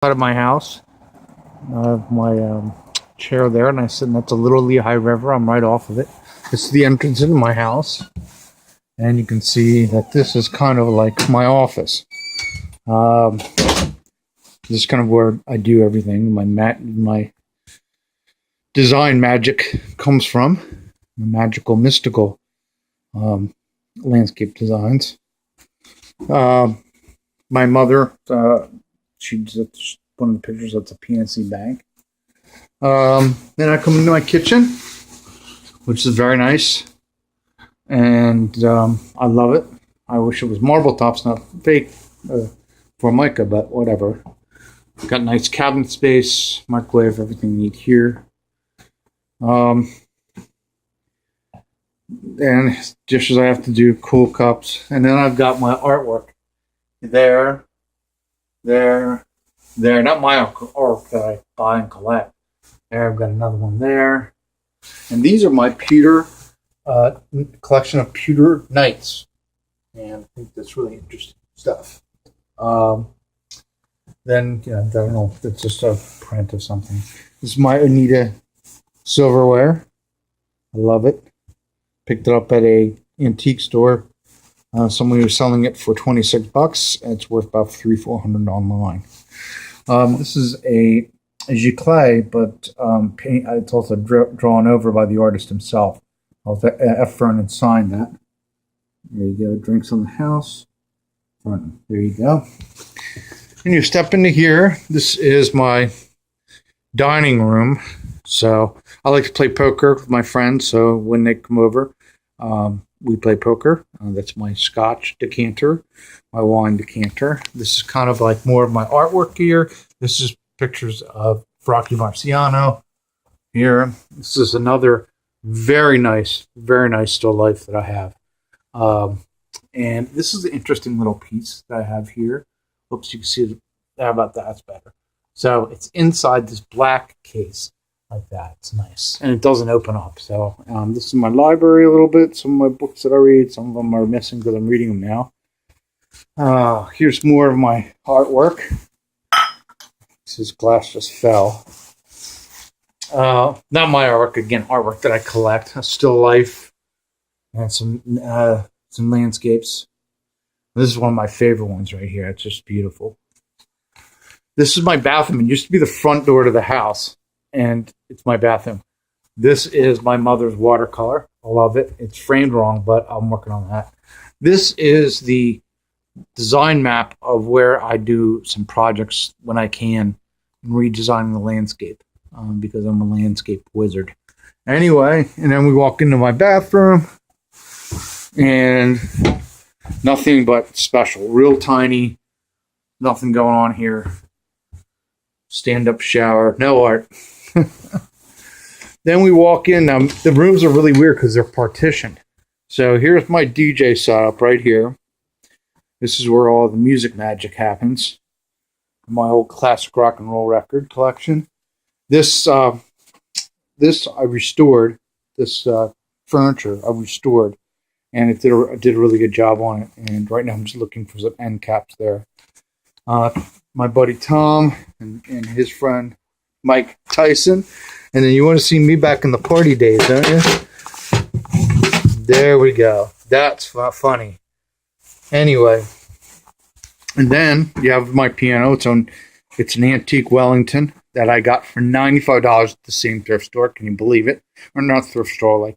Out of my house. I have my chair there, and I sit next to Little Lehigh River. I'm right off of it. This is the entrance into my house, and you can see that this is kind of like my office. Um, this is kind of where I do everything. My design magic comes from. The magical, mystical um, landscape designs. My mother, she's one of the pictures. That's a PNC Bank. Then I come into my kitchen, which is very nice, and I love it. I wish it was marble tops, not fake Formica, but whatever. Got nice cabinet space, microwave, everything you need here. And dishes I have to do, cool cups, and then I've got my artwork there. Not my artwork that I buy and collect. There, I've got another one there. And these are my pewter collection of pewter knights. And I think that's really interesting stuff. Then, I don't know, it's just a print of something. This is my Anita silverware. I love it. Picked it up at a antique store. Somebody was selling it for $26. And it's worth about $300-400 online. This is a giclée, but it's also drawn over by the artist himself. F. Vernon signed that. There you go. Drinks on the house. Vernon. There you go. And you step into here. This is my dining room. So I like to play poker with my friends. So when they come over, we play poker. That's my Scotch decanter, my wine decanter. This is kind of like more of my artwork here. This is pictures of Rocky Marciano here. This is another very nice still life that I have. And this is an interesting little piece that I have here. Oops, you can see it. How about that? That's better. So it's inside this black case like that. It's nice. And it doesn't open up. So this is my library a little bit. Some of my books that I read. Some of them are missing because I'm reading them now. Here's more of my artwork. This glass just fell. Not my artwork, again, artwork that I collect. A still life and some landscapes. This is one of my favorite ones right here. It's just beautiful. This is my bathroom. It used to be the front door to the house, and it's my bathroom. This is my mother's watercolor. I love it. It's framed wrong, but I'm working on that. This is the design map of where I do some projects when I can, redesigning the landscape, because I'm a landscape wizard. Anyway, and then we walk into my bathroom, and nothing but special, real tiny, nothing going on here. Stand-up shower, no art. Then we walk in. The rooms are really weird because they're partitioned. So here's my DJ setup right here. This is where all the music magic happens. My old classic rock and roll record collection. This I restored. This furniture I restored, and it did a really good job on it. And right now I'm just looking for some end caps there. My buddy Tom and his friend Mike Tyson. And then you want to see me back in the party days, don't you? There we go. That's funny. Anyway. And then you have my piano. It's an antique Wellington that I got for $95 at the same thrift store. Can you believe it? Or not thrift store, like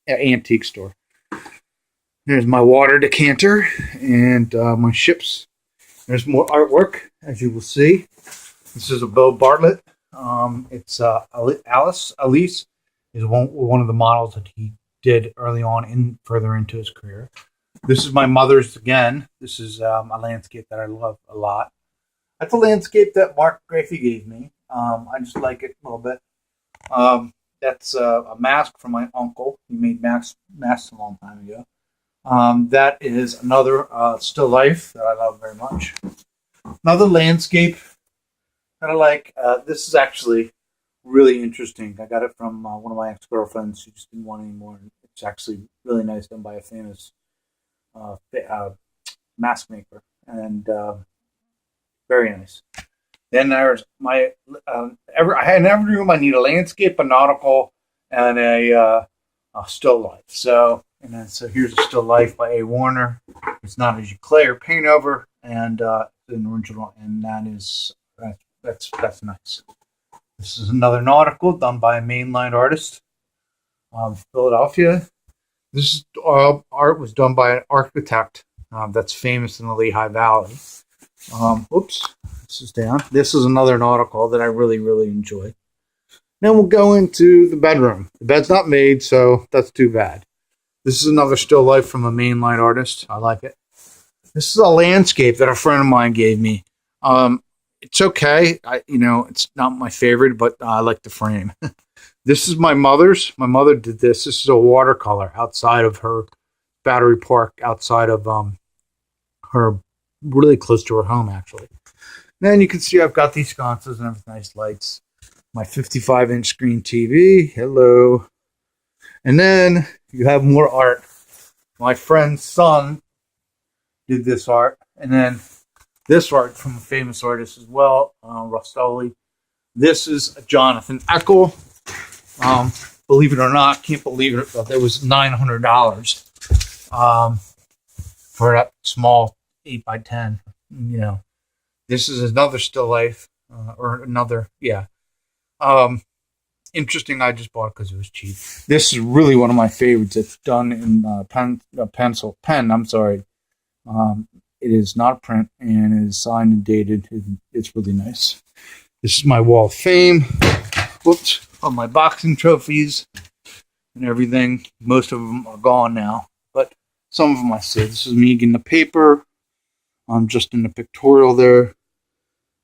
an antique store. There's my water decanter and my ships. There's more artwork, as you will see. This is a Bo Bartlett. It's Alice is one of the models that he did early on further into his career. This is my mother's again. This is a landscape that I love a lot. That's a landscape that Mark Graffey gave me. I just like it a little bit. That's a mask from my uncle. He made masks a long time ago. That is another still life that I love very much. Another landscape that I like. This is actually really interesting. I got it from one of my ex-girlfriends. She just didn't want it anymore. It's actually really nice, done by a famous mask maker. And very nice. Then there's my I had in every room I need a landscape, a nautical, and a still life. So so here's a still life by A. Warner. It's not as you clay or paint over, and an original, and that's nice. This is another nautical done by a mainline artist, Philadelphia. This art was done by an architect that's famous in the Lehigh Valley. Oops, this is down. This is another nautical that I really, really enjoy. Then we'll go into the bedroom. The bed's not made, so that's too bad. This is another still life from a mainline artist. I like it. This is a landscape that a friend of mine gave me. It's okay. It's not my favorite, but I like the frame. This is my mother's. My mother did this. This is a watercolor outside of her Battery Park, outside of her, really close to her home, actually. Then you can see I've got these sconces and everything, nice lights. My 55-inch screen TV. Hello. And then you have more art. My friend's son did this art. And then this art from a famous artist as well, Rostoli. This is Jonathan Eckel. Believe it or not, can't believe it, but it was $900 for that small 8x10. This is another still life, or another, yeah. Interesting. I just bought it because it was cheap. This is really one of my favorites. It's done in pen. I'm sorry. It is not print and it is signed and dated. It's really nice. This is my wall of fame. Whoops. All my boxing trophies and everything. Most of them are gone now, but some of them I see. This is me getting the paper. I'm just in the pictorial there.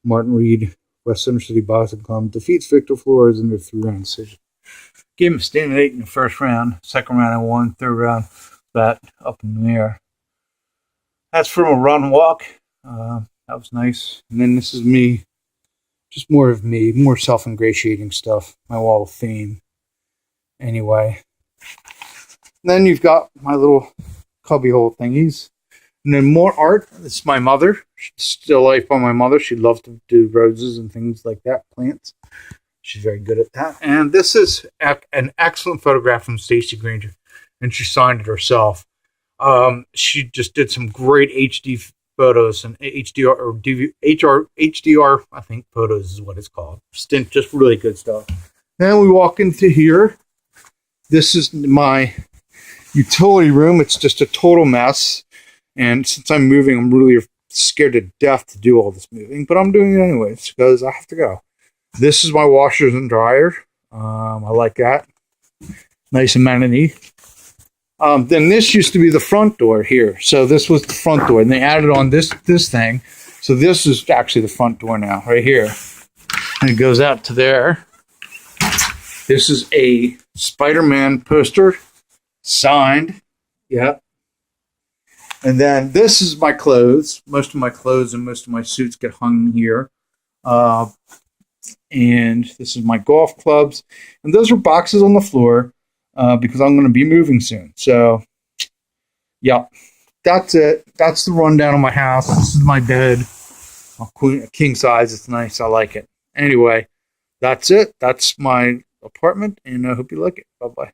Martin Reed, West Center City Boxing Club, defeats Victor Flores in their 3-round decision. Gave him a standing 8 in the first round. Second round I won. Third round, that up in the air. That's from a run walk. That was nice. And then this is me. Just more of me, more self-ingratiating stuff. My wall of fame. Anyway. Then you've got my little cubbyhole thingies. And then more art. This is my mother. Still life by my mother. She loved to do roses and things like that, plants. She's very good at that. And this is an excellent photograph from Stacy Granger. And she signed it herself. She just did some great HD photos and HDR or HDR, I think photos is what it's called. Just really good stuff. Then we walk into here. This is my utility room. It's just a total mess. And since I'm moving, I'm really scared to death to do all this moving. But I'm doing it anyways because I have to go. This is my washers and dryer. I like that. Nice amenity. Then this used to be the front door here. So this was the front door. And they added on this thing. So this is actually the front door now, right here. And it goes out to there. This is a Spider-Man poster. Signed. Yep. And then this is my clothes. Most of my clothes and most of my suits get hung here. And this is my golf clubs. And those are boxes on the floor. Because I'm going to be moving soon. So, yeah, that's it. That's the rundown of my house. This is my bed. A king size. It's nice. I like it. Anyway, that's it. That's my apartment, and I hope you like it. Bye-bye.